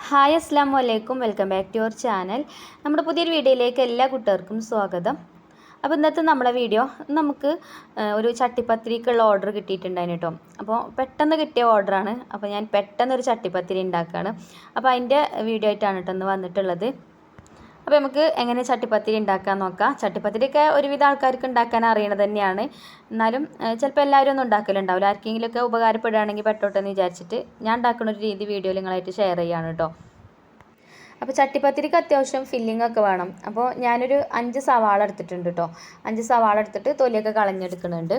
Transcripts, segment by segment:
Hi അസ്സലാമു അലൈക്കും. Welcome back to your channel. നമ്മുടെ പുതിയൊരു വീഡിയോയിലേക്ക് എല്ലാ കൂട്ടുകാർക്കും സ്വാഗതം. അപ്പോൾ ഇന്നത്തെ നമ്മളെ വീഡിയോ നമുക്ക് ഒരു ചട്ടിപ്പത്തിരിക്കുള്ള ഓർഡർ കിട്ടിയിട്ടുണ്ടായിരുന്നു കേട്ടോ. അപ്പോൾ പെട്ടെന്ന് കിട്ടിയ ഓർഡറാണ്. അപ്പോൾ ഞാൻ പെട്ടെന്നൊരു ചട്ടിപ്പത്തിരി ഉണ്ടാക്കുകയാണ്. അപ്പോൾ അതിൻ്റെ വീഡിയോ ആയിട്ടാണ് കേട്ടോ ഇന്ന് വന്നിട്ടുള്ളത്. അപ്പോൾ നമുക്ക് എങ്ങനെ ചട്ടിപ്പത്തിരി ഉണ്ടാക്കാൻ നോക്കാം. ചട്ടിപ്പത്തിരിയൊക്കെ ഒരുവിധ ആൾക്കാർക്ക് ഉണ്ടാക്കാൻ അറിയണത് തന്നെയാണ്. എന്നാലും ചിലപ്പോൾ എല്ലാവരും ഒന്നും ഉണ്ടാക്കലുണ്ടാവില്ല. ആർക്കെങ്കിലുമൊക്കെ ഉപകാരപ്പെടുകയാണെങ്കിൽ പെട്ടോട്ടെ എന്ന് വിചാരിച്ചിട്ട് ഞാൻ ഉണ്ടാക്കുന്ന ഒരു രീതി വീഡിയോ നിങ്ങളായിട്ട് ഷെയർ ചെയ്യുകയാണ് കേട്ടോ. അപ്പോൾ ചട്ടിപ്പത്തിരിക്ക് അത്യാവശ്യം ഫില്ലിംഗ് ഒക്കെ വേണം. അപ്പോൾ ഞാനൊരു 5 സവാള എടുത്തിട്ടുണ്ട് കേട്ടോ. 5 സവാള എടുത്തിട്ട് തൊലിയൊക്കെ കളഞ്ഞെടുക്കുന്നുണ്ട്.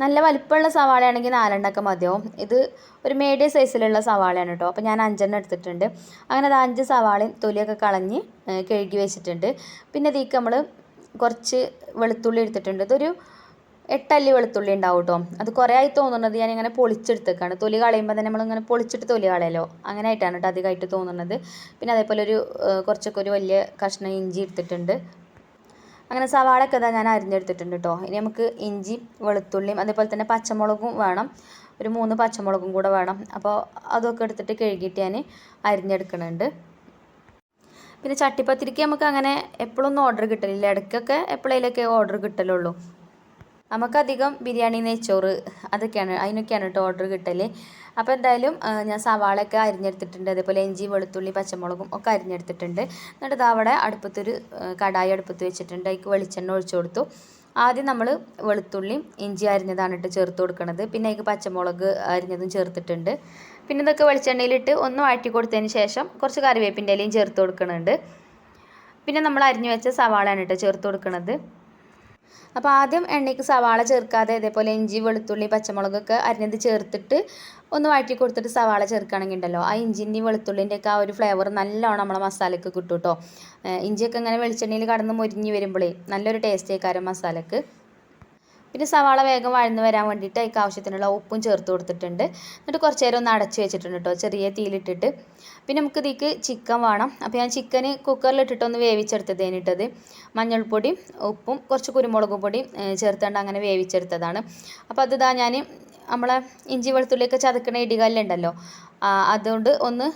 നല്ല വലിപ്പമുള്ള സവാളയാണെങ്കിൽ 4 മതിയാവും. ഇത് ഒരു മീഡിയം സൈസിലുള്ള സവാളയാണ് കേട്ടോ. അപ്പോൾ ഞാൻ 5 എടുത്തിട്ടുണ്ട്. അങ്ങനെ അത് 5 സവാളയും തൊലിയൊക്കെ കളഞ്ഞ് കഴുകി വെച്ചിട്ടുണ്ട്. പിന്നെ ഇതിലേക്ക് നമ്മൾ കുറച്ച് വെളുത്തുള്ളി എടുത്തിട്ടുണ്ട്. ഇതൊരു 8 അല്ലി വെളുത്തുള്ളി ഉണ്ടാവും കേട്ടോ. അത് കുറേ ആയി തോന്നുന്നത് ഞാനിങ്ങനെ പൊളിച്ചെടുത്തേക്കാണ്. തൊലി കളയുമ്പോൾ തന്നെ നമ്മളിങ്ങനെ പൊളിച്ചിട്ട് തൊലി കളയല്ലോ, അങ്ങനെ ആയിട്ടാണ് കേട്ടോ അധികമായിട്ട് തോന്നുന്നത്. പിന്നെ അതേപോലെ കുറച്ചൊക്കെ ഒരു വലിയ കഷ്ണം ഇഞ്ചി എടുത്തിട്ടുണ്ട്. അങ്ങനെ സവാളയൊക്കെ ഇതാ ഞാൻ അരിഞ്ഞെടുത്തിട്ടുണ്ട് കേട്ടോ. ഇനി നമുക്ക് ഇഞ്ചി വെളുത്തുള്ളിയും അതേപോലെ തന്നെ പച്ചമുളകും വേണം. ഒരു 3 പച്ചമുളകും കൂടെ വേണം. അപ്പോൾ അതൊക്കെ എടുത്തിട്ട് കഴുകിയിട്ട് ഞാൻ അരിഞ്ഞെടുക്കുന്നുണ്ട്. പിന്നെ ചട്ടിപ്പത്തിരിക്ക് നമുക്ക് അങ്ങനെ എപ്പോഴൊന്നും ഓർഡർ കിട്ടലില്ല. ഇടയ്ക്കൊക്കെ എപ്പോഴേലൊക്കെ ഓർഡർ കിട്ടലുള്ളൂ. നമുക്കധികം ബിരിയാണി, നെയ്ച്ചോറ് അതിനൊക്കെയാണ് കേട്ടോ ഓർഡർ കിട്ടൽ. അപ്പോൾ എന്തായാലും ഞാൻ സവാളയൊക്കെ അരിഞ്ഞെടുത്തിട്ടുണ്ട്. അതേപോലെ ഇഞ്ചി വെളുത്തുള്ളി പച്ചമുളകും ഒക്കെ അരിഞ്ഞെടുത്തിട്ടുണ്ട്. എന്നിട്ട് ഇത് അവിടെ അടുപ്പത്തൊരു കടായി അടുപ്പത്ത് വെച്ചിട്ടുണ്ട്. അതിലേക്ക് വെളിച്ചെണ്ണ ഒഴിച്ചു കൊടുത്തു. ആദ്യം നമ്മൾ വെളുത്തുള്ളിയും ഇഞ്ചി അരിഞ്ഞതാണ് ചേർത്ത് കൊടുക്കുന്നത്. പിന്നെ അതിലേക്ക് പച്ചമുളക് അരിഞ്ഞതും ചേർത്തിട്ടുണ്ട്. പിന്നെ ഇതൊക്കെ വെളിച്ചെണ്ണയിലിട്ട് ഒന്ന് വഴറ്റി കൊടുത്തതിന് ശേഷം കുറച്ച് കറിവേപ്പിൻ്റെ ഇലയും ചേർത്ത് കൊടുക്കുന്നുണ്ട്. പിന്നെ നമ്മൾ അരിഞ്ഞു വെച്ച സവാളയാണ് ചേർത്ത് കൊടുക്കുന്നത്. അപ്പോൾ ആദ്യം എണ്ണയ്ക്ക് സവാള ചേർക്കാതെ ഇതേപോലെ ഇഞ്ചി വെളുത്തുള്ളി പച്ചമുളകൊക്കെ അരിഞ്ഞത് ചേർത്തിട്ട് ഒന്ന് വഴറ്റി കൊടുത്തിട്ട് സവാള ചേർക്കുകയാണെങ്കിൽ ഉണ്ടല്ലോ, ആ ഇഞ്ചിൻ്റെയും വെളുത്തുള്ളിൻ്റെയൊക്കെ ആ ഒരു ഫ്ലേവർ നല്ലോണം നമ്മളെ മസാലയ്ക്ക് കിട്ടും കേട്ടോ. ഇഞ്ചിയൊക്കെ ഇങ്ങനെ വെളിച്ചെണ്ണയിൽ കടന്ന് മൊരിഞ്ഞ് വരുമ്പോഴേ നല്ലൊരു ടേസ്റ്റ് ആയിക്കാരം മസാലയ്ക്ക്. പിന്നെ സവാള വേഗം വഴന്ന് വരാൻ വേണ്ടിയിട്ട് അതിലേക്ക് ആവശ്യത്തിനുള്ള ഉപ്പും ചേർത്ത് കൊടുത്തിട്ടുണ്ട്. എന്നിട്ട് കുറച്ച് നേരം ഒന്ന് അടച്ച് വെച്ചിട്ടുണ്ട് കേട്ടോ, ചെറിയ തീയിലിട്ടിട്ട്. പിന്നെ നമുക്ക് ഇതിലേക്ക് ചിക്കൻ വേണം. അപ്പോൾ ഞാൻ ചിക്കന് കുക്കറിലിട്ടിട്ടൊന്ന് വേവിച്ചെടുത്തതേനിട്ടത്. മഞ്ഞൾപ്പൊടിയും ഉപ്പും കുറച്ച് കുരുമുളക് പൊടിയും ചേർത്തുകൊണ്ട് അങ്ങനെ വേവിച്ചെടുത്തതാണ്. അപ്പോൾ അതിതാ ഞാൻ നമ്മളെ ഇഞ്ചി വെളുത്തുള്ളിയൊക്കെ ചതക്കണ ഇടികല്ലുണ്ടല്ലോ, അതുകൊണ്ട് ഒന്ന്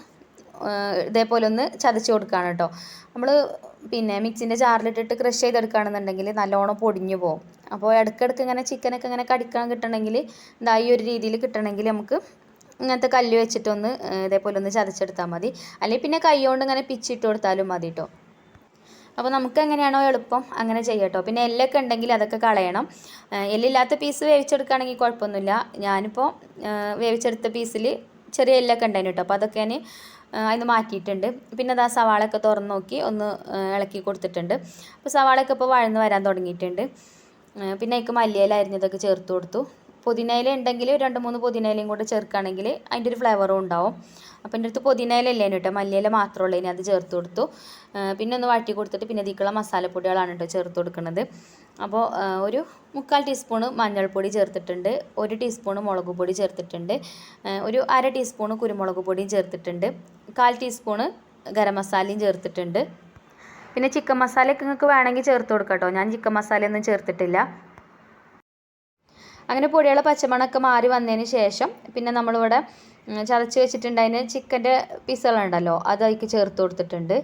ഇതേപോലെ ഒന്ന് ചതച്ച് കൊടുക്കുകയാണ് കേട്ടോ. നമ്മൾ പിന്നെ മിക്സിൻ്റെ ജാറിലിട്ടിട്ട് ക്രഷ് ചെയ്തെടുക്കുകയാണെന്നുണ്ടെങ്കിൽ നല്ലോണം പൊടിഞ്ഞു പോകും. അപ്പോൾ ഇടയ്ക്കിടയ്ക്ക് ഇങ്ങനെ ചിക്കനൊക്കെ ഇങ്ങനെ കടിക്കാൻ കിട്ടണമെങ്കിൽ ഈ ഒരു രീതിയിൽ കിട്ടണമെങ്കിൽ നമുക്ക് ഇങ്ങനത്തെ കല്ല് വെച്ചിട്ടൊന്ന് ഇതേപോലെ ഒന്ന് ചതച്ചെടുത്താൽ മതി. അല്ലെങ്കിൽ പിന്നെ കൈ കൊണ്ട് ഇങ്ങനെ പിച്ചിട്ട് കൊടുത്താലും മതി കേട്ടോ. അപ്പോൾ നമുക്ക് എങ്ങനെയാണോ എളുപ്പം അങ്ങനെ ചെയ്യാം കേട്ടോ. പിന്നെ എല്ലൊക്കെ ഉണ്ടെങ്കിൽ അതൊക്കെ കളയണം. എല്ലില്ലാത്ത പീസ് വേവിച്ചെടുക്കുകയാണെങ്കിൽ കുഴപ്പമൊന്നുമില്ല. ഞാനിപ്പോൾ വേവിച്ചെടുത്ത പീസിൽ ചെറിയ എല്ലൊക്കെ ഉണ്ടായിരുന്നു കേട്ടോ. അപ്പോൾ അതൊക്കെ ഞാൻ അതിന് മാറ്റിയിട്ടുണ്ട്. പിന്നെ അത് ആ സവാളയൊക്കെ തുറന്ന് നോക്കി ഒന്ന് ഇളക്കി കൊടുത്തിട്ടുണ്ട്. അപ്പോൾ സവാളയൊക്കെ ഇപ്പോൾ വഴന്ന് വരാൻ തുടങ്ങിയിട്ടുണ്ട്. പിന്നെ അതിലേക്ക് മല്ലിയില അരിഞ്ഞതൊക്കെ ചേർത്ത് കൊടുത്തു. പുതിനയില ഉണ്ടെങ്കിൽ 2-3 പുതിനയിലയും കൂടെ ചേർക്കുകയാണെങ്കിൽ അതിൻ്റെ ഒരു ഫ്ലേവറും ഉണ്ടാവും. അപ്പോൾ എൻ്റെ അടുത്ത് പുതിനയില ഇല്ലേനു കേട്ടോ, മല്ലിയില മാത്രമേ ഉള്ളൂ. ഇനി അത് ചേർത്ത് കൊടുത്തു. പിന്നെ ഒന്ന് വഴറ്റി കൊടുത്തിട്ട് പിന്നെ ഇതിലേക്കുള്ള മസാലപ്പൊടികളാണ് കേട്ടോ ചേർത്ത് കൊടുക്കുന്നത്. അപ്പോൾ ഒരു 3/4 ടീസ്പൂണ് മഞ്ഞൾപ്പൊടി ചേർത്തിട്ടുണ്ട്. 1 ടീസ്പൂണ് മുളക് പൊടി ചേർത്തിട്ടുണ്ട്. ഒരു 1/2 ടീസ്പൂണ് കുരുമുളക് പൊടിയും ചേർത്തിട്ടുണ്ട്. 1/4 ടീസ്പൂണ് ഗരം മസാലയും ചേർത്തിട്ടുണ്ട്. പിന്നെ ചിക്കൻ മസാലയൊക്കെ നിങ്ങൾക്ക് വേണമെങ്കിൽ ചേർത്ത് കൊടുക്കാം കേട്ടോ. ഞാൻ ചിക്കൻ മസാലയൊന്നും ചേർത്തിട്ടില്ല. അങ്ങനെ പൊടിയുള്ള പച്ചമണമൊക്കെ മാറി വന്നതിന് ശേഷം പിന്നെ നമ്മളിവിടെ ചതച്ച് വെച്ചിട്ടുണ്ടതിന് ചിക്കൻ്റെ പീസുകളുണ്ടല്ലോ, അത് അതിലേക്ക് ചേർത്ത് കൊടുത്തിട്ടുണ്ട്.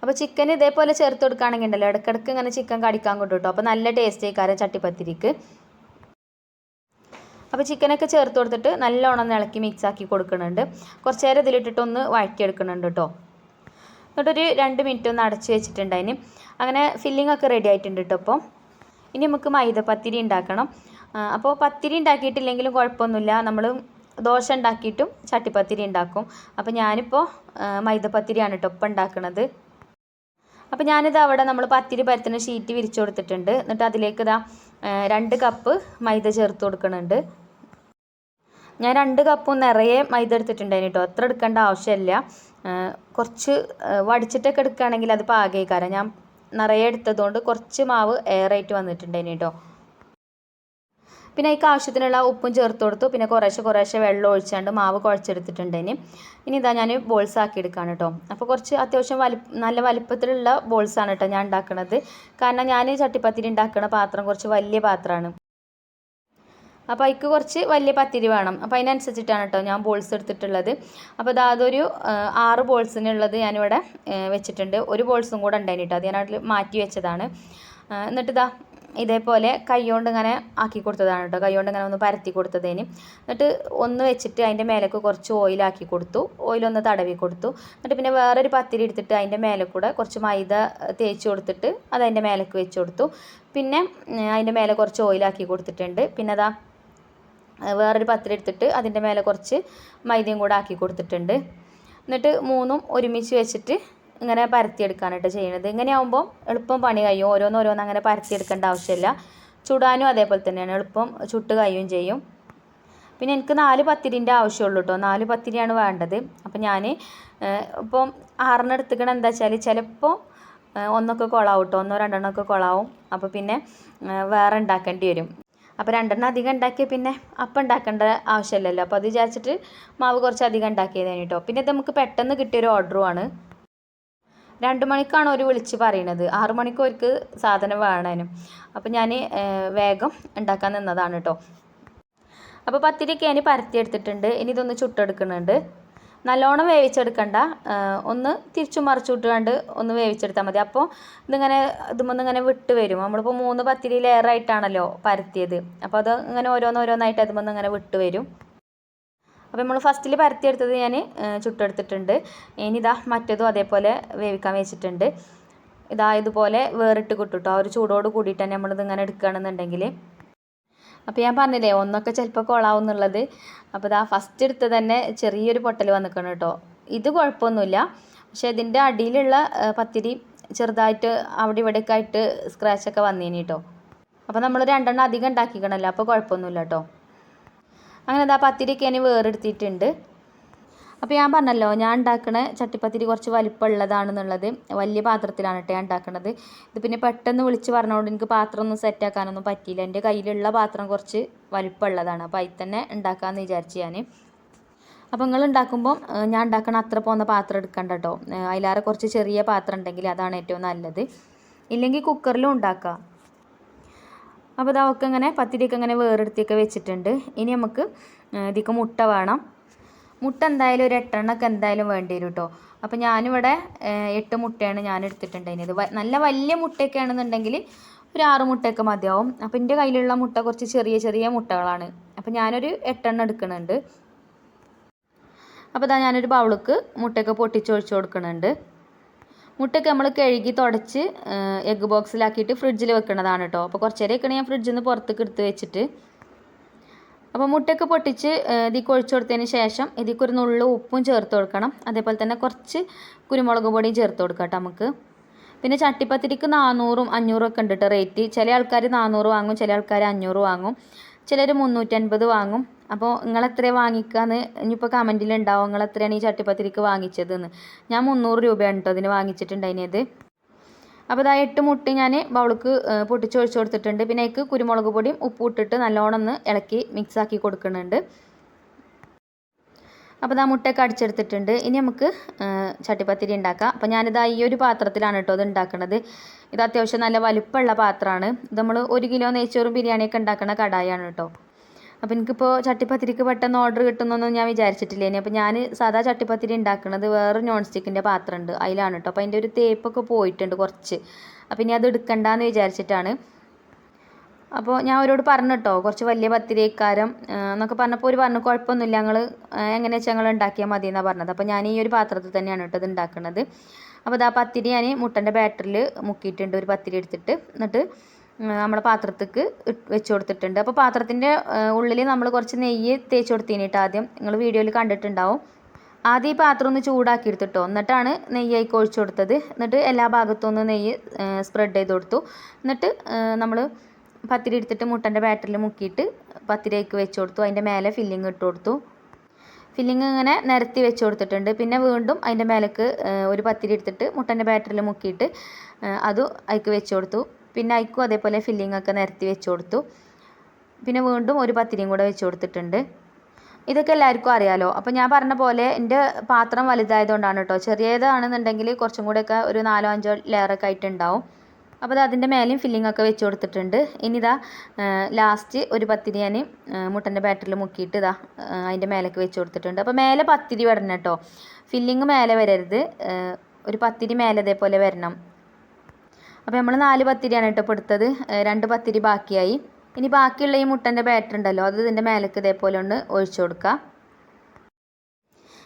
അപ്പോൾ ചിക്കൻ ഇതേപോലെ ചേർത്ത് കൊടുക്കുകയാണെങ്കിൽ ഉണ്ടല്ലോ ഇടയ്ക്കിടയ്ക്ക് ഇങ്ങനെ ചിക്കൻ കടിക്കാൻ കിട്ടും കേട്ടോ. അപ്പോൾ നല്ല ടേസ്റ്റ് ആയിക്കാരം ചട്ടിപ്പത്തിരിക്ക്. അപ്പോൾ ചിക്കനൊക്കെ ചേർത്ത് കൊടുത്തിട്ട് നല്ലോണം ഇളക്കി മിക്സാക്കി കൊടുക്കുന്നുണ്ട്. കുറച്ച് നേരം ഇതിലിട്ടിട്ടൊന്ന് വഴറ്റിയെടുക്കുന്നുണ്ട് കേട്ടോ. എന്നിട്ടൊരു 2 മിനിറ്റ് ഒന്ന് അടച്ച് വെച്ചിട്ടുണ്ട് അതിന്. അങ്ങനെ ഫില്ലിംഗ് ഒക്കെ റെഡി ആയിട്ടുണ്ട് കേട്ടോ. അപ്പോൾ ഇനി നമുക്ക് മൈദപ്പത്തിരി ഉണ്ടാക്കണം. അപ്പോൾ പത്തിരി ഉണ്ടാക്കിയിട്ടില്ലെങ്കിലും കുഴപ്പമൊന്നുമില്ല, നമ്മൾ ദോശ ഉണ്ടാക്കിയിട്ടും ചട്ടിപ്പത്തിരി ഉണ്ടാക്കും. അപ്പോൾ ഞാനിപ്പോൾ മൈദപ്പത്തിരിയാണ് കേട്ടോ ഇപ്പം ഉണ്ടാക്കുന്നത്. അപ്പോൾ ഞാനിത് അവിടെ നമ്മൾ പത്തിരി പരത്തുന്ന ഷീറ്റ് വിരിച്ചു കൊടുത്തിട്ടുണ്ട്. എന്നിട്ട് അതിലേക്ക് 2 കപ്പ് മൈദ ചേർത്ത് കൊടുക്കുന്നുണ്ട്. ഞാൻ 2 കപ്പും നിറയെ മൈദ എടുത്തിട്ടുണ്ടായിരുന്നു കേട്ടോ. അത്ര എടുക്കേണ്ട ആവശ്യമില്ല. കുറച്ച് വടിച്ചിട്ടൊക്കെ എടുക്കുകയാണെങ്കിൽ അത് പാകേക്കാരം. ഞാൻ നിറയെ എടുത്തതുകൊണ്ട് കുറച്ച് മാവ് എയറായിട്ട് വന്നിട്ടുണ്ടായിരുന്നു കേട്ടോ. പിന്നെ അതിലേക്ക് ആവശ്യത്തിനുള്ള ഉപ്പും ചേർത്ത് കൊടുത്തു. പിന്നെ കുറേശ്ശെ വെള്ളം ഒഴിച്ചാണ്ട് മാവ് കുഴച്ചെടുത്തിട്ടുണ്ടേന്. ഇനി ഇതാ ഞാൻ ബോൾസ് ആക്കി എടുക്കുകയാണ് കേട്ടോ. അപ്പോൾ കുറച്ച് അത്യാവശ്യം നല്ല വലിപ്പത്തിലുള്ള ബോൾസാണ് കേട്ടോ ഞാൻ ഉണ്ടാക്കുന്നത്. കാരണം ഞാൻ ചട്ടിപ്പത്തിരി ഉണ്ടാക്കുന്ന പാത്രം കുറച്ച് വലിയ പാത്രമാണ്. അപ്പോൾ അതിക്ക് കുറച്ച് വലിയ പത്തിരി വേണം. അപ്പോൾ അതിനനുസരിച്ചിട്ടാണ് കേട്ടോ ഞാൻ ബോൾസ് എടുത്തിട്ടുള്ളത്. അപ്പോൾ അതൊരു 6 ബോൾസിനുള്ളത് ഞാനിവിടെ വെച്ചിട്ടുണ്ട്. ഒരു ബോൾസും കൂടെ ഉണ്ടായിന് കേട്ടോ, അത് ഞാനതിൽ മാറ്റി വെച്ചതാണ്. എന്നിട്ട് ഇതേപോലെ കൈകൊണ്ട് ഇങ്ങനെ ആക്കി കൊടുത്തതാണ് കേട്ടോ, കൈകൊണ്ട് ഇങ്ങനെ ഒന്ന് പരത്തി കൊടുത്തതിന്. എന്നിട്ട് ഒന്ന് വെച്ചിട്ട് അതിൻ്റെ മേലേക്ക് കുറച്ച് ഓയിലാക്കി കൊടുത്തു, ഓയിലൊന്ന് തടവി കൊടുത്തു. എന്നിട്ട് പിന്നെ വേറൊരു പത്തിരി എടുത്തിട്ട് അതിൻ്റെ മേലെ കൂടെ കുറച്ച് മൈദ തേച്ച് കൊടുത്തിട്ട് അത് അതിൻ്റെ മേലേക്ക് വെച്ച് കൊടുത്തു. പിന്നെ അതിൻ്റെ മേലെ കുറച്ച് ഓയിലാക്കി കൊടുത്തിട്ടുണ്ട്. പിന്നെ വേറൊരു പത്തിരി എടുത്തിട്ട് അതിൻ്റെ മേലെ കുറച്ച് മൈദയും കൂടെ ആക്കി കൊടുത്തിട്ടുണ്ട്. എന്നിട്ട് മൂന്നും ഒരുമിച്ച് വെച്ചിട്ട് ഇങ്ങനെ പരത്തിയെടുക്കാനായിട്ട് ചെയ്യുന്നത്. ഇങ്ങനെ ആകുമ്പോൾ എളുപ്പം പണി കഴിയും, ഓരോന്നോരോന്ന് അങ്ങനെ പരത്തിയെടുക്കേണ്ട ആവശ്യമില്ല. ചുടാനും അതേപോലെ തന്നെയാണ്, എളുപ്പം ചുട്ട് കഴിയും ചെയ്യും. പിന്നെ എനിക്ക് 4 പത്തിരിൻ്റെ ആവശ്യമുള്ളൂ കേട്ടോ, 4 പത്തിരിയാണ് വേണ്ടത്. അപ്പം ഞാൻ ഇപ്പം 6 എടുത്തിക്കണ എന്താ വെച്ചാൽ ചിലപ്പോൾ ഒന്നൊക്കെ കൊളാവും കേട്ടോ, 1-2 ഒക്കെ കൊളാവും. അപ്പോൾ പിന്നെ വേറെ ഉണ്ടാക്കേണ്ടി വരും. അപ്പോൾ 2 അധികം ഉണ്ടാക്കിയാൽ പിന്നെ അപ്പം ഉണ്ടാക്കേണ്ട ആവശ്യമില്ലല്ലോ. അപ്പോൾ അത് വിചാരിച്ചിട്ട് മാവ് കുറച്ച് അധികം ഉണ്ടാക്കിയതാണ് കേട്ടോ. പിന്നെ ഇത് നമുക്ക് പെട്ടെന്ന് കിട്ടിയൊരു ഓർഡറുമാണ്. 2 മണിക്കാണ് അവർ വിളിച്ച് പറയുന്നത്, 6 മണിക്ക് അവർക്ക് സാധനം വേണേനും. അപ്പോൾ ഞാൻ വേഗം ഉണ്ടാക്കാൻ നിന്നതാണ് കേട്ടോ. അപ്പോൾ പത്തിരിയൊക്കെ ഞാൻ പരത്തിയെടുത്തിട്ടുണ്ട്. ഇനി ഇതൊന്ന് ചുട്ടെടുക്കുന്നുണ്ട്. നല്ലോണം വേവിച്ചെടുക്കണ്ട, ഒന്ന് തിരിച്ചു മറിച്ചു വിട്ടുകൊണ്ട് ഒന്ന് വേവിച്ചെടുത്താൽ മതി. അപ്പോൾ ഇതിങ്ങനെ ഇതുമൊന്നിങ്ങനെ വിട്ട് വരും. നമ്മളിപ്പോൾ 3 പത്തിരി ലെയറായിട്ടാണല്ലോ പരത്തിയത്, അപ്പോൾ അത് ഇങ്ങനെ ഓരോന്നോരോന്നായിട്ട് അതുമൊന്ന് ഇങ്ങനെ വിട്ട് വരും. അപ്പോൾ നമ്മൾ ഫസ്റ്റിൽ പരത്തിയെടുത്തത് ഞാൻ ചുട്ടെടുത്തിട്ടുണ്ട്. ഇനി മറ്റേതും അതേപോലെ വേവിക്കാൻ വെച്ചിട്ടുണ്ട്. ഇതുപോലെ വേറിട്ട് കിട്ടും കേട്ടോ, ആ ഒരു ചൂടോട് കൂടിയിട്ട് തന്നെ നമ്മളിതിങ്ങനെ എടുക്കുകയാണെന്നുണ്ടെങ്കിൽ. അപ്പോൾ ഞാൻ പറഞ്ഞില്ലേ ഒന്നൊക്കെ ചിലപ്പോൾ കൊളാവും എന്നുള്ളത്. അപ്പോൾ ഫസ്റ്റ് എടുത്തത് തന്നെ ചെറിയൊരു പൊട്ടൽ വന്നിക്കണം കേട്ടോ. ഇത് കുഴപ്പമൊന്നുമില്ല, പക്ഷേ ഇതിൻ്റെ അടിയിലുള്ള പത്തിരി ചെറുതായിട്ട് അവിടെ ഇവിടെയൊക്കെ ആയിട്ട് സ്ക്രാച്ചൊക്കെ വന്നേനി കേട്ടോ. അപ്പോൾ നമ്മൾ 2 അധികം ഉണ്ടാക്കിക്കണമല്ലോ, അപ്പോൾ കുഴപ്പമൊന്നുമില്ല കേട്ടോ. അങ്ങനെ പത്തിരിയൊക്കെ ഞാൻ വേറെടുത്തിട്ടുണ്ട്. അപ്പോൾ ഞാൻ പറഞ്ഞല്ലോ ഞാൻ ഉണ്ടാക്കുന്ന ചട്ടിപ്പത്തിരി കുറച്ച് വലിപ്പമുള്ളതാണെന്നുള്ളത്, വലിയ പാത്രത്തിലാണ് കേട്ടോ ഞാൻ ഉണ്ടാക്കുന്നത്. ഇത് പിന്നെ പെട്ടെന്ന് വിളിച്ച് പറഞ്ഞുകൊണ്ട് എനിക്ക് പാത്രമൊന്നും സെറ്റാക്കാനൊന്നും പറ്റിയില്ല. എൻ്റെ കയ്യിലുള്ള പാത്രം കുറച്ച് വലിപ്പമുള്ളതാണ്, അപ്പോൾ അതിൽ തന്നെ ഉണ്ടാക്കാമെന്ന് വിചാരിച്ചു ഞാൻ. അപ്പോൾ നിങ്ങൾ ഉണ്ടാക്കുമ്പോൾ ഞാൻ ഉണ്ടാക്കണ അത്ര പോകുന്ന പാത്രം എടുക്കണ്ട കേട്ടോ, അതിലേറെ കുറച്ച് ചെറിയ പാത്രം ഉണ്ടെങ്കിൽ അതാണ് ഏറ്റവും നല്ലത്. ഇല്ലെങ്കിൽ കുക്കറിലും ഉണ്ടാക്കാം. അപ്പോൾ ഇതൊക്കെ ഇങ്ങനെ പത്തിരിയൊക്കെ ഇങ്ങനെ വേറെടുത്തൊക്കെ വെച്ചിട്ടുണ്ട്. ഇനി നമുക്ക് ഇതിക്ക് മുട്ട വേണം. മുട്ട എന്തായാലും ഒരു 8 എന്തായാലും വേണ്ടി വരും കേട്ടോ. അപ്പോൾ ഞാനിവിടെ 8 മുട്ടയാണ് ഞാൻ എടുത്തിട്ടുണ്ടായിരുന്നത്. ഇത് നല്ല വലിയ മുട്ടയൊക്കെ ആണെന്നുണ്ടെങ്കിൽ ഒരു 6 മുട്ടയൊക്കെ മതിയാവും. അപ്പോൾ എൻ്റെ കയ്യിലുള്ള മുട്ട കുറച്ച് ചെറിയ ചെറിയ മുട്ടകളാണ്, അപ്പോൾ ഞാനൊരു 8 എടുക്കുന്നുണ്ട്. അപ്പോൾ ഞാനൊരു ബൗളിക്ക് മുട്ടയൊക്കെ പൊട്ടിച്ചൊഴിച്ച് കൊടുക്കുന്നുണ്ട്. മുട്ടയൊക്കെ നമ്മൾ കഴുകി തുടച്ച് എഗ്ഗ് ബോക്സിലാക്കിയിട്ട് ഫ്രിഡ്ജിൽ വെക്കുന്നതാണ് കേട്ടോ. അപ്പോൾ കുറച്ച് നേരമൊക്കെയാണ് ഞാൻ ഫ്രിഡ്ജിൽ നിന്ന് പുറത്തേക്ക് എടുത്ത് വെച്ചിട്ട്. അപ്പോൾ മുട്ടയൊക്കെ പൊട്ടിച്ച് ഇതിക്ക് ഒഴിച്ചു കൊടുത്തതിന് ശേഷം ഇതിക്കൊരു നുള്ളു ഉപ്പും ചേർത്ത് കൊടുക്കണം. അതേപോലെ തന്നെ കുറച്ച് കുരുമുളക് പൊടിയും ചേർത്ത് കൊടുക്കാം കേട്ടോ നമുക്ക്. പിന്നെ ചട്ടിപ്പത്തിരിക്ക് 400-ഉം 500-ഉം ഒക്കെ ഉണ്ട് കേട്ടോ റേറ്റ്. ചില ആൾക്കാർ 400 വാങ്ങും, ചില ആൾക്കാർ 500 വാങ്ങും, ചിലർ 350 വാങ്ങും. അപ്പോൾ നിങ്ങൾ എത്രയാണ് വാങ്ങിക്കാന്ന് ഇനിയിപ്പോൾ കമൻറ്റിലുണ്ടാവും, നിങ്ങൾ എത്രയാണ് ഈ ചട്ടിപ്പത്തിരിക്ക് വാങ്ങിച്ചതെന്ന്. ഞാൻ 300 രൂപയാണ് കേട്ടോ അതിന് വാങ്ങിച്ചിട്ടുണ്ടായിരുന്നത്. അപ്പോൾ 8 മുട്ട ഞാൻ ബൗൾക്ക് പൊട്ടിച്ചൊഴിച്ച് കൊടുത്തിട്ടുണ്ട്. പിന്നെ അതിക്ക് കുരുമുളക് പൊടിയും ഉപ്പും ഇട്ടിട്ട് നല്ലോണം ഒന്ന് ഇളക്കി മിക്സാക്കി കൊടുക്കുന്നുണ്ട്. അപ്പോൾ മുട്ടയൊക്കെ അടിച്ചെടുത്തിട്ടുണ്ട്. ഇനി നമുക്ക് ചട്ടിപ്പത്തിരി ഉണ്ടാക്കാം. അപ്പോൾ ഞാനിത് ഈ ഒരു പാത്രത്തിലാണ് കേട്ടോ ഇത് ഉണ്ടാക്കുന്നത്. ഇത് അത്യാവശ്യം നല്ല വലുപ്പമുള്ള പാത്രമാണ്. ഇത് നമ്മൾ 1 കിലോ നെയ്ച്ചോറും ബിരിയാണിയൊക്കെ ഉണ്ടാക്കുന്ന കടായാണ് കേട്ടോ. അപ്പോൾ എനിക്കിപ്പോൾ ചട്ടിപ്പത്തിരിക്ക് പെട്ടെന്ന് ഓർഡർ കിട്ടുന്നൊന്നും ഞാൻ വിചാരിച്ചിട്ടില്ല. ഇനി അപ്പോൾ ഞാൻ സാധാ ചട്ടിപ്പത്തിരി ഉണ്ടാക്കുന്നത് വേറെ നോൺ സ്റ്റിക്കിൻ്റെ പാത്രമുണ്ട്, അതിലാണ് കേട്ടോ. അപ്പോൾ അതിൻ്റെ ഒരു തേപ്പൊക്കെ പോയിട്ടുണ്ട് കുറച്ച്. അപ്പോൾ ഇനി അത് എടുക്കണ്ടെന്ന് വിചാരിച്ചിട്ടാണ്. അപ്പോൾ ഞാൻ അവരോട് പറഞ്ഞു കേട്ടോ കുറച്ച് വലിയ പത്തിരിക്കാരം എന്നൊക്കെ പറഞ്ഞപ്പോൾ ഒരു പറഞ്ഞു കുഴപ്പമൊന്നുമില്ല, ഞങ്ങൾ എങ്ങനെ വെച്ചാൽ ഞങ്ങൾ ഉണ്ടാക്കിയാൽ മതി എന്നാണ് പറഞ്ഞത്. അപ്പോൾ ഞാൻ ഈ ഒരു പാത്രത്തിൽ തന്നെയാണ് കേട്ടോ ഇത് ഉണ്ടാക്കുന്നത്. അപ്പോൾ പത്തിരി ഞാൻ മുട്ടൻ്റെ ബാറ്ററിൽ മുക്കിയിട്ടുണ്ട്, ഒരു പത്തിരി എടുത്തിട്ട്. എന്നിട്ട് നമ്മുടെ പാത്രത്തേക്ക് വെച്ച് കൊടുത്തിട്ടുണ്ട്. അപ്പോൾ പാത്രത്തിൻ്റെ ഉള്ളിൽ നമ്മൾ കുറച്ച് നെയ്യ് തേച്ച് കൊടുത്തിനിട്ട് ആദ്യം നിങ്ങൾ വീഡിയോയിൽ കണ്ടിട്ടുണ്ടാവും. ആദ്യം ഈ പാത്രം ഒന്ന് ചൂടാക്കി എടുത്തിട്ടോ, എന്നിട്ടാണ് നെയ്യായിക്ക് ഒഴിച്ചു കൊടുത്തത്. എന്നിട്ട് എല്ലാ ഭാഗത്തും ഒന്ന് നെയ്യ് സ്പ്രെഡ് ചെയ്ത് കൊടുത്തു. എന്നിട്ട് നമ്മൾ പത്തിരി എടുത്തിട്ട് മുട്ടൻ്റെ ബാറ്ററിൽ മുക്കിയിട്ട് പത്തിരിക്ക് വെച്ച് കൊടുത്തു. അതിൻ്റെ മേലെ ഫില്ലിങ് ഇട്ട് കൊടുത്തു. ഫില്ലിങ് ഇങ്ങനെ നിരത്തി വെച്ച് കൊടുത്തിട്ടുണ്ട്. പിന്നെ വീണ്ടും അതിൻ്റെ മേലേക്ക് ഒരു പത്തിരി എടുത്തിട്ട് മുട്ടൻ്റെ ബാറ്ററിൽ മുക്കിയിട്ട് അത് അതിക്ക് വെച്ച് കൊടുത്തു. പിന്നെ അതിക്കും അതേപോലെ ഫില്ലിംഗ് ഒക്കെ നിരത്തി വെച്ച് കൊടുത്തു. പിന്നെ വീണ്ടും ഒരു പത്തിരിയും കൂടെ വെച്ച് കൊടുത്തിട്ടുണ്ട്. ഇതൊക്കെ എല്ലാവർക്കും അറിയാലോ. അപ്പോൾ ഞാൻ പറഞ്ഞ പോലെ എൻ്റെ പാത്രം വലുതായതുകൊണ്ടാണ് കേട്ടോ. ചെറിയതാണെന്നുണ്ടെങ്കിൽ കുറച്ചും കൂടെയൊക്കെ ഒരു 4-5 ലെയറൊക്കെ ആയിട്ടുണ്ടാവും. അപ്പോൾ അതിൻ്റെ മേലെയും ഫില്ലിംഗ് ഒക്കെ വെച്ച് കൊടുത്തിട്ടുണ്ട്. ഇനി ഇതാ ലാസ്റ്റ് ഒരു പത്തിരി ഞാൻ മുട്ടൻ്റെ ബാറ്ററിൽ മുക്കിയിട്ട് ഇതാ അതിൻ്റെ മേലേക്ക് വെച്ച് കൊടുത്തിട്ടുണ്ട്. അപ്പോൾ മേലെ പത്തിരി വരണം കേട്ടോ, ഫില്ലിങ് മേലെ വരരുത്, ഒരു പത്തിരി മേലെ ഇതേപോലെ വരണം. അപ്പോൾ നമ്മൾ 4 പത്തിരിയാണ് കേട്ടോ ഇപ്പോൾ എടുത്തത്, 2 പത്തിരി ബാക്കിയായി. ഇനി ബാക്കിയുള്ള ഈ മുട്ടൻ്റെ ബാറ്റർ ഉണ്ടല്ലോ, അത് ഇതിൻ്റെ മേലേക്ക് ഇതേപോലെ ഒന്ന് ഒഴിച്ചു കൊടുക്കുക.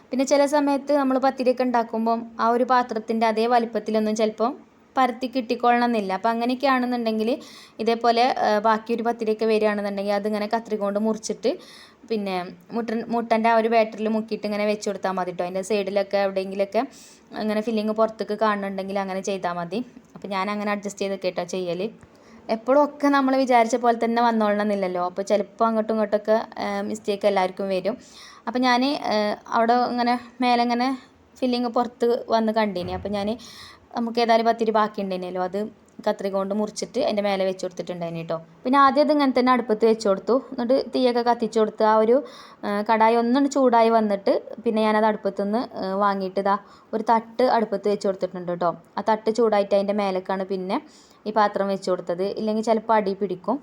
പിന്നെ ചില സമയത്ത് നമ്മൾ പത്തിരിയൊക്കെ ഉണ്ടാക്കുമ്പം ആ ഒരു പാത്രത്തിൻ്റെ അതേ വലിപ്പത്തിലൊന്നും ചിലപ്പം പരത്തി കിട്ടിക്കൊള്ളണമെന്നില്ല. അപ്പോൾ അങ്ങനെയൊക്കെ ആണെന്നുണ്ടെങ്കിൽ ഇതേപോലെ ബാക്കി ഒരു പത്തിരിയൊക്കെ വരികയാണെന്നുണ്ടെങ്കിൽ അതിങ്ങനെ കത്രിക കൊണ്ട് മുറിച്ചിട്ട് പിന്നെ മുട്ടൻ്റെ ആ ഒരു ബാറ്ററിൽ മുക്കിയിട്ട് ഇങ്ങനെ വെച്ച് കൊടുത്താൽ മതി കേട്ടോ. അതിൻ്റെ സൈഡിലൊക്കെ എവിടെയെങ്കിലുമൊക്കെ അങ്ങനെ ഫില്ലിങ് പുറത്തേക്ക് കാണുന്നുണ്ടെങ്കിൽ അങ്ങനെ ചെയ്താൽ മതി. അപ്പോൾ ഞാൻ അങ്ങനെ അഡ്ജസ്റ്റ് ചെയ്തൊക്കെ കേട്ടോ ചെയ്യൽ. എപ്പോഴും ഒക്കെ നമ്മൾ വിചാരിച്ച പോലെ തന്നെ വന്നോളണമെന്നില്ലല്ലോ. അപ്പോൾ ചിലപ്പോൾ അങ്ങോട്ടും ഇങ്ങോട്ടൊക്കെ മിസ്റ്റേക്ക് എല്ലാവർക്കും വരും. അപ്പോൾ ഞാൻ അവിടെ ഇങ്ങനെ മേലെ ഇങ്ങനെ ഫില്ലിങ് പുറത്ത് വന്ന് കണ്ടീനി. അപ്പോൾ ഞാൻ നമുക്ക് ഏതായാലും പത്തിരി ബാക്കി ഉണ്ടേനല്ലോ, അത് കത്രിക കൊണ്ട് മുറിച്ചിട്ട് അതിൻ്റെ മേലെ വെച്ച് കൊടുത്തിട്ടുണ്ടായിന് കേട്ടോ. പിന്നെ ആദ്യം അത് ഇങ്ങനെ തന്നെ അടുപ്പത്ത് വെച്ച് കൊടുത്തു, എന്നിട്ട് തീയൊക്കെ കത്തിച്ച് കൊടുത്ത് ആ ഒരു കടായി ഒന്നും ചൂടായി വന്നിട്ട് പിന്നെ ഞാനത് അടുപ്പത്തുനിന്ന് വാങ്ങിയിട്ട് ഇതാ ഒരു തട്ട് അടുപ്പത്ത് വെച്ച് കൊടുത്തിട്ടുണ്ട് കേട്ടോ. ആ തട്ട് ചൂടായിട്ട് അതിൻ്റെ മേലേക്കാണ് പിന്നെ ഈ പാത്രം വെച്ച് കൊടുത്തത്, ഇല്ലെങ്കിൽ ചിലപ്പോൾ അടി പിടിക്കും.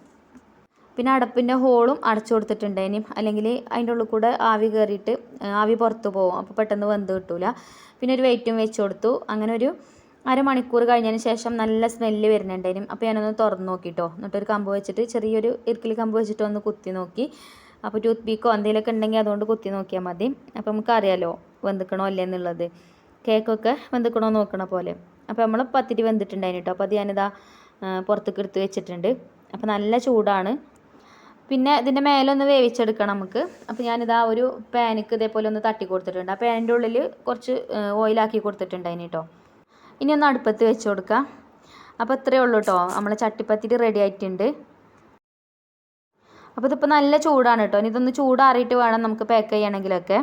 പിന്നെ അടപ്പിൻ്റെ ഹോളും അടച്ചു കൊടുത്തിട്ടുണ്ടേനി, അല്ലെങ്കിൽ അതിൻ്റെ ഉള്ളിൽ കൂടെ ആവി കയറിയിട്ട് ആവി പുറത്ത് പോകും, അപ്പോൾ പെട്ടെന്ന് വെന്ത് കിട്ടില്ല. പിന്നെ ഒരു വെയിറ്റും വെച്ച് കൊടുത്തു. അങ്ങനെ ഒരു അരമണിക്കൂർ കഴിഞ്ഞതിന് ശേഷം നല്ല സ്മെല്ല് വരുന്നുണ്ടായിരുന്നു. അപ്പോൾ ഞാനൊന്ന് തുറന്ന് നോക്കിട്ടോ, എന്നിട്ടൊരു കമ്പ് വെച്ചിട്ട് ചെറിയൊരു ഇറുക്കിൽ കമ്പ് വെച്ചിട്ട് ഒന്ന് കുത്തി നോക്കി. അപ്പോൾ ടൂത്ത് പീക്കോ എന്തെങ്കിലുമൊക്കെ ഉണ്ടെങ്കിൽ അതുകൊണ്ട് കുത്തി നോക്കിയാൽ മതി. അപ്പോൾ നമുക്കറിയാലോ വെന്തിക്കണോ അല്ലേ എന്നുള്ളത്, കേക്കൊക്കെ വെന്തിക്കണോ നോക്കണ പോലെ. അപ്പോൾ നമ്മൾ പത്തിരി വെന്തിട്ടുണ്ടായിരുന്നു കേട്ടോ. അപ്പോൾ അത് ഞാനിതാ പുറത്തേക്ക് എടുത്ത് വെച്ചിട്ടുണ്ട്. അപ്പോൾ നല്ല ചൂടാണ്. പിന്നെ ഇതിൻ്റെ മേലെ ഒന്ന് വേവിച്ചെടുക്കണം നമുക്ക്. അപ്പോൾ ഞാനിതാ ഒരു പാനിക്ക് ഇതേപോലെ ഒന്ന് തട്ടി കൊടുത്തിട്ടുണ്ട്. ആ പാനിൻ്റെ ഉള്ളിൽ കുറച്ച് ഓയിലാക്കി കൊടുത്തിട്ടുണ്ടായിന് കേട്ടോ. ഇനി ഒന്ന് അടുപ്പത്ത് വെച്ച് കൊടുക്കാം. അപ്പോൾ ഇത്രയേ ഉള്ളൂ കേട്ടോ, നമ്മളെ ചട്ടിപ്പത്തിരി റെഡി ആയിട്ടുണ്ട്. അപ്പോൾ ഇതിപ്പോൾ നല്ല ചൂടാണ് കേട്ടോ. ഇനി ഇതൊന്ന് ചൂടാറിയിട്ട് വേണം നമുക്ക് പാക്ക് ചെയ്യണമെങ്കിലൊക്കെ.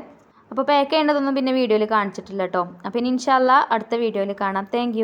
അപ്പോൾ പാക്ക് ചെയ്യേണ്ടതൊന്നും പിന്നെ വീഡിയോയിൽ കാണിച്ചിട്ടില്ല കേട്ടോ. അപ്പോൾ ഇനി ഇൻഷാ അല്ലാഹ് അടുത്ത വീഡിയോയിൽ കാണാം. താങ്ക്